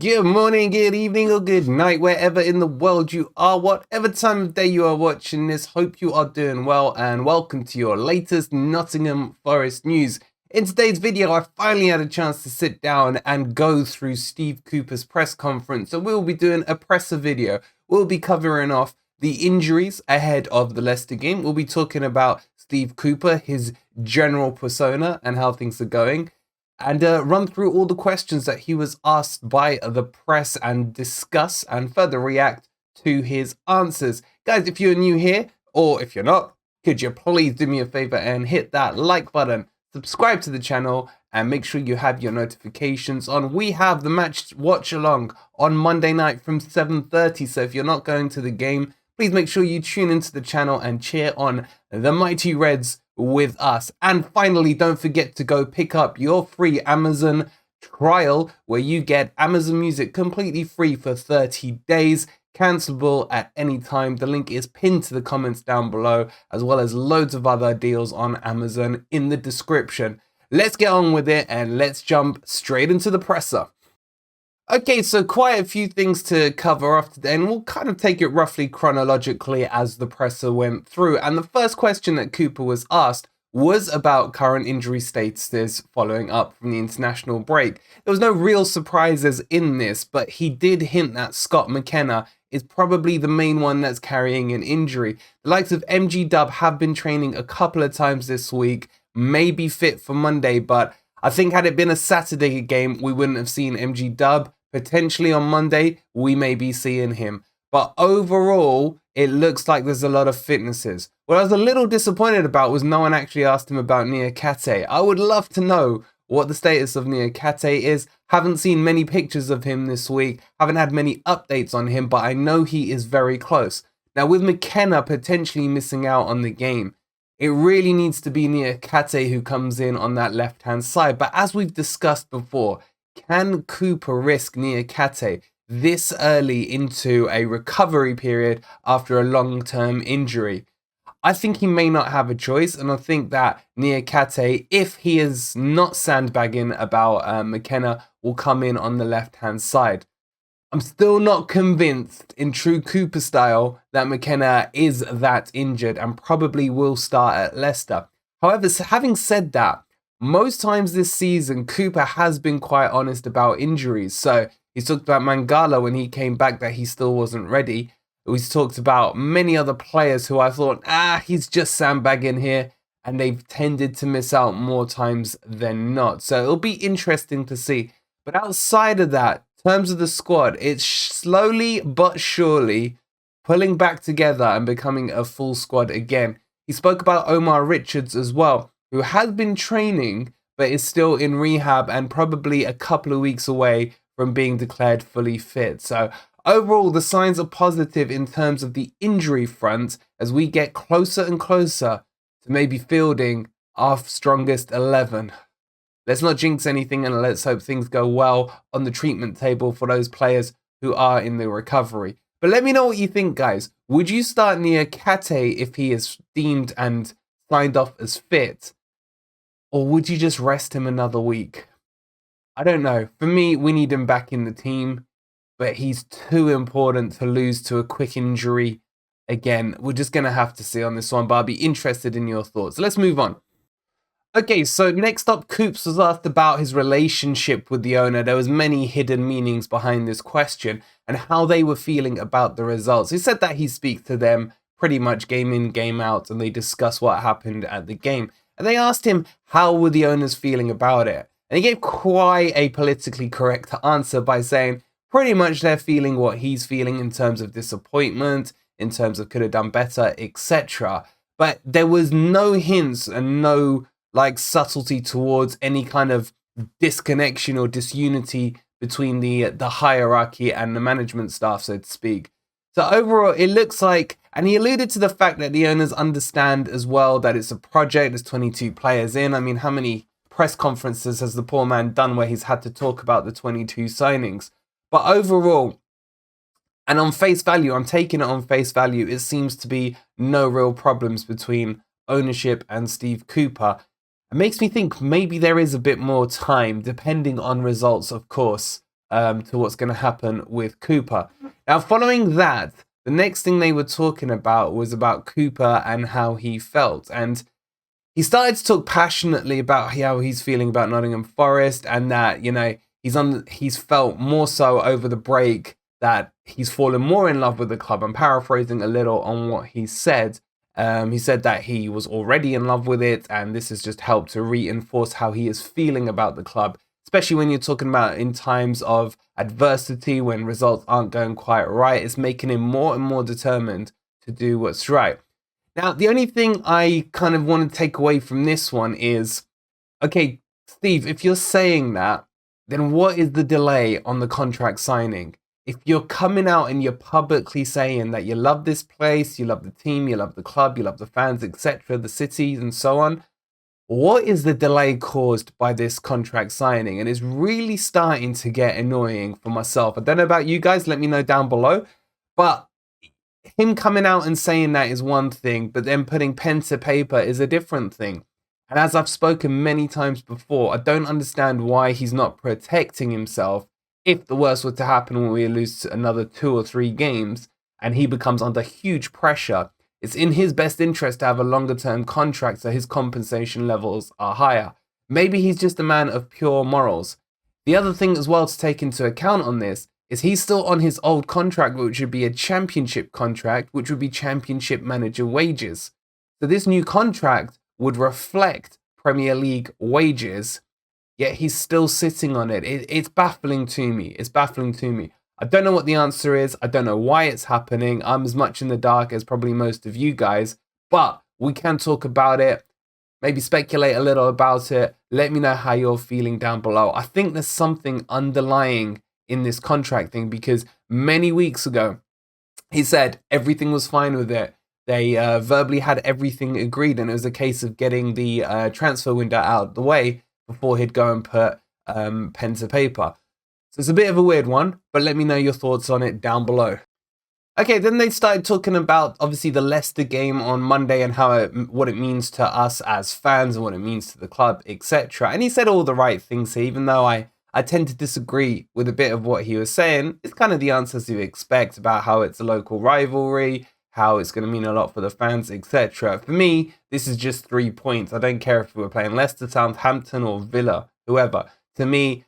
Good morning, good evening, or good night, wherever in the world you are, whatever time of day you are watching this. Hope you are doing well, and welcome to your latest Nottingham Forest news. In today's video, I finally had a chance to sit down and go through Steve Cooper's press conference. So we'll be doing a presser video. We'll be covering off the injuries ahead of the Leicester game. We'll be talking about Steve Cooper, his general persona, and how things are going, and run through all the questions that he was asked by the press and discuss and further react to his answers. Guys, if you're new here, or if you're not, could you please do me a favor and hit that like button, subscribe to the channel, and make sure you have your notifications on. We have the match watch along on Monday night from 7:30, so if you're not going to the game, please make sure you tune into the channel and cheer on the Mighty Reds with us. And finally, don't forget to go pick up your free Amazon trial where you get Amazon Music completely free for 30 days, cancelable at any time. The link is pinned to the comments down below, as well as loads of other deals on Amazon in the description. Let's get on with it and let's jump straight into the presser. Okay, so quite a few things to cover off today, and we'll kind of take it roughly chronologically as the presser went through. And the first question that Cooper was asked was about current injury statuses following up from the international break. There was no real surprises in this, but he did hint that Scott McKenna is probably the main one that's carrying an injury. The likes of MG Dub have been training a couple of times this week, may be fit for Monday, but I think had it been a Saturday game, we wouldn't have seen MG Dub. Potentially on Monday, we may be seeing him. But overall, it looks like there's a lot of fitnesses. What I was a little disappointed about was no one actually asked him about Niakate. I would love to know what the status of Niakate is. Haven't seen many pictures of him this week. Haven't had many updates on him, but I know he is very close. Now, with McKenna potentially missing out on the game, it really needs to be Niakate who comes in on that left-hand side. But as we've discussed before, can Cooper risk Niakate this early into a recovery period after a long-term injury? I think he may not have a choice, and I think that Niakate, if he is not sandbagging about McKenna, will come in on the left-hand side. I'm still not convinced, in true Cooper style, that McKenna is that injured and probably will start at Leicester. However, having said that, most times this season, Cooper has been quite honest about injuries. So he's talked about Mangala when he came back that he still wasn't ready. He's talked about many other players who I thought, he's just sandbagging here, and they've tended to miss out more times than not. So it'll be interesting to see. But outside of that, in terms of the squad, it's slowly but surely pulling back together and becoming a full squad again. He spoke about Omar Richards as well, who has been training but is still in rehab and probably a couple of weeks away from being declared fully fit. So overall, the signs are positive in terms of the injury front as we get closer and closer to maybe fielding our strongest 11. Let's not jinx anything, and let's hope things go well on the treatment table for those players who are in the recovery. But let me know what you think, guys. Would you start Niakate if he is deemed and signed off as fit? Or would you just rest him another week? I don't know. For me, we need him back in the team, but he's too important to lose to a quick injury. Again, we're just going to have to see on this one, but I'll be interested in your thoughts. Let's move on. Okay, so next up, Coops was asked about his relationship with the owner. There was many hidden meanings behind this question and how they were feeling about the results. He said that he speaks to them pretty much game in, game out, and they discuss what happened at the game. And they asked him how were the owners feeling about it. And he gave quite a politically correct answer by saying pretty much they're feeling what he's feeling in terms of disappointment, in terms of could have done better, etc. But there was no hints and no subtlety towards any kind of disconnection or disunity between the hierarchy and the management staff, so to speak. So overall, it looks like, and he alluded to the fact that the owners understand as well that it's a project, there's 22 players in. I mean, how many press conferences has the poor man done where he's had to talk about the 22 signings? But overall, and on face value, I'm taking it on face value, it seems to be no real problems between ownership and Steve Cooper. It makes me think maybe there is a bit more time, depending on results, of course, to what's going to happen with Cooper. Now, following that, the next thing they were talking about was about Cooper and how he felt. And he started to talk passionately about how he's feeling about Nottingham Forest, and that, he's felt more so over the break that he's fallen more in love with the club. I'm paraphrasing a little on what he said. He said that he was already in love with it, and this has just helped to reinforce how he is feeling about the club, especially when you're talking about in times of adversity, when results aren't going quite right. It's making him more and more determined to do what's right. Now, the only thing I kind of want to take away from this one is, okay, Steve, if you're saying that, then what is the delay on the contract signing? If you're coming out and you're publicly saying that you love this place, you love the team, you love the club, you love the fans, etc., the cities and so on, what is the delay caused by this contract signing? And it's really starting to get annoying for myself. I don't know about you guys, let me know down below, but him coming out and saying that is one thing, but then putting pen to paper is a different thing. And as I've spoken many times before, I don't understand why he's not protecting himself if the worst were to happen when we lose another 2 or 3 games and he becomes under huge pressure. It's in his best interest to have a longer term contract so his compensation levels are higher. Maybe he's just a man of pure morals. The other thing as well to take into account on this is he's still on his old contract, which would be a championship contract, which would be championship manager wages. So this new contract would reflect Premier League wages, yet he's still sitting on it. It's baffling to me. It's baffling to me. I don't know what the answer is. I don't know why it's happening. I'm as much in the dark as probably most of you guys, but we can talk about it, maybe speculate a little about it. Let me know how you're feeling down below. I think there's something underlying in this contract thing, because many weeks ago he said everything was fine with it. They verbally had everything agreed, and it was a case of getting the transfer window out of the way before he'd go and put pen to paper. So it's a bit of a weird one, but let me know your thoughts on it down below. Okay, then they started talking about, obviously, the Leicester game on Monday and what it means to us as fans and what it means to the club, etc. And he said all the right things here, even though I tend to disagree with a bit of what he was saying. It's kind of the answers you expect about how it's a local rivalry, how it's going to mean a lot for the fans, etc. For me, this is just 3 points. I don't care if we were playing Leicester, Southampton, or Villa, whoever. To me,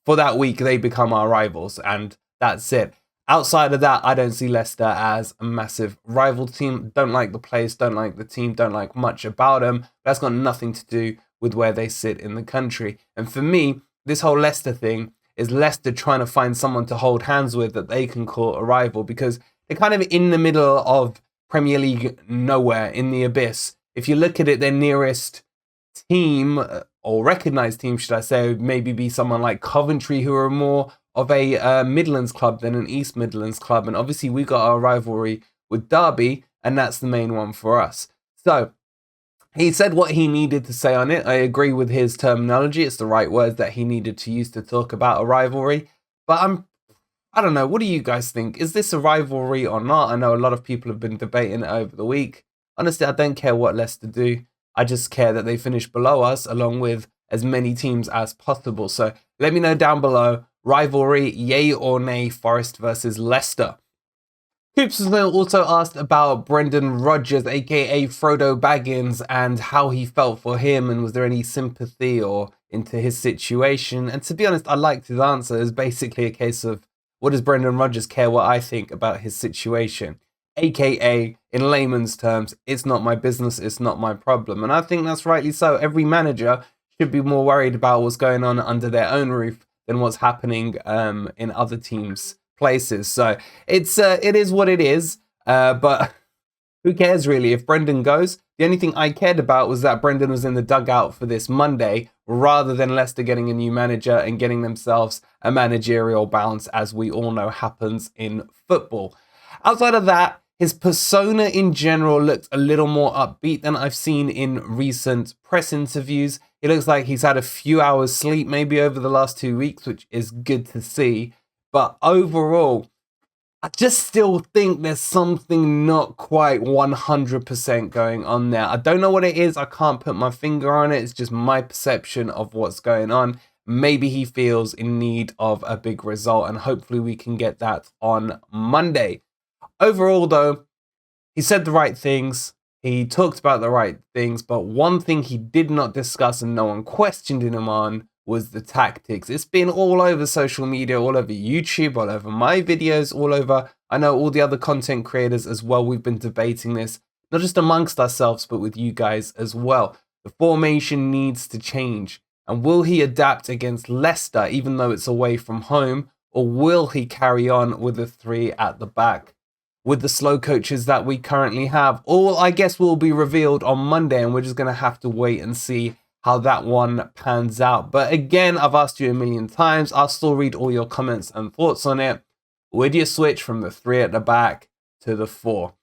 for that week, they become our rivals, and that's it. Outside of that, I don't see Leicester as a massive rival team. Don't like the place, don't like the team, don't like much about them. That's got nothing to do with where they sit in the country. And for me, this whole Leicester thing is Leicester trying to find someone to hold hands with that they can call a rival, because they're kind of in the middle of Premier League nowhere, in the abyss. If you look at it, their nearest team, or recognised team, should I say, would maybe be someone like Coventry, who are more of a Midlands club than an East Midlands club. And obviously we got our rivalry with Derby, and that's the main one for us. So he said what he needed to say on it. I agree with his terminology. It's the right words that he needed to use to talk about a rivalry. But I don't know. What do you guys think? Is this a rivalry or not? I know a lot of people have been debating it over the week. Honestly, I don't care what Leicester do. I just care that they finish below us, along with as many teams as possible. So let me know down below. Rivalry, yay or nay, Forest versus Leicester. Hoops was also asked about Brendan Rodgers, aka Frodo Baggins, and how he felt for him, and was there any sympathy or into his situation. And to be honest, I liked his answer. It's basically a case of, what does Brendan Rodgers care what I think about his situation? AKA, in layman's terms, it's not my business, it's not my problem. And I think that's rightly so. Every manager should be more worried about what's going on under their own roof than what's happening in other teams' places. So it is what it is. But who cares really? If Brendan goes, the only thing I cared about was that Brendan was in the dugout for this Monday, rather than Leicester getting a new manager and getting themselves a managerial bounce, as we all know happens in football. Outside of that, his persona in general looked a little more upbeat than I've seen in recent press interviews. It looks like he's had a few hours sleep maybe over the last 2 weeks, which is good to see. But overall, I just still think there's something not quite 100% going on there. I don't know what it is. I can't put my finger on it. It's just my perception of what's going on. maybe he feels in need of a big result, and hopefully we can get that on Monday. Overall, though, he said the right things. He talked about the right things, but one thing he did not discuss and no one questioned him on was the tactics. It's been all over social media, all over YouTube, all over my videos, all over, I know, all the other content creators as well. We've been debating this, not just amongst ourselves, but with you guys as well. The formation needs to change. And will he adapt against Leicester, even though it's away from home, or will he carry on with the three at the back? With the slow coaches that we currently have, all I guess will be revealed on Monday, and we're just going to have to wait and see how that one pans out. But again, I've asked you a million times, I'll still read all your comments and thoughts on it. Would you switch from the three at the back to the four?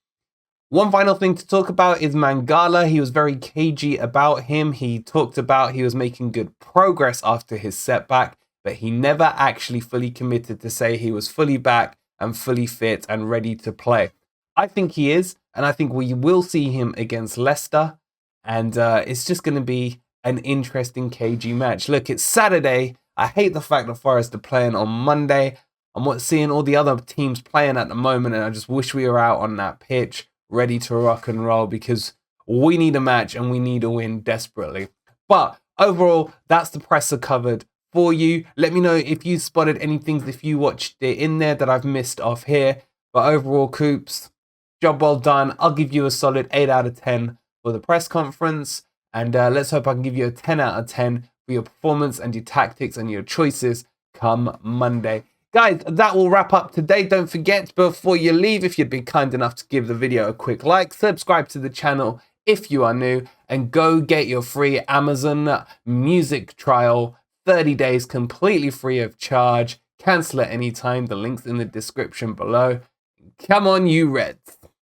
One final thing to talk about is Mangala. He was very cagey about him. He talked about he was making good progress after his setback, but he never actually fully committed to say he was fully back and fully fit and ready to play. I think he is, and I think we will see him against Leicester, and it's just going to be an interesting cagey match. Look, it's Saturday. I hate the fact that Forest are playing on Monday. I'm seeing all the other teams playing at the moment, and I just wish we were out on that pitch ready to rock and roll, because we need a match and we need a win desperately. But overall, that's the presser covered for you. Let me know if you spotted any things, if you watched it in there that I've missed off here. But overall, Coops, job well done. I'll give you a solid 8 out of 10 for the press conference. And let's hope I can give you a 10 out of 10 for your performance and your tactics and your choices come Monday. Guys, that will wrap up today. Don't forget, before you leave, if you'd be kind enough to give the video a quick like, subscribe to the channel if you are new, and go get your free Amazon Music trial. 30 days completely free of charge. Cancel at any time. The link's in the description below. Come on, you Reds.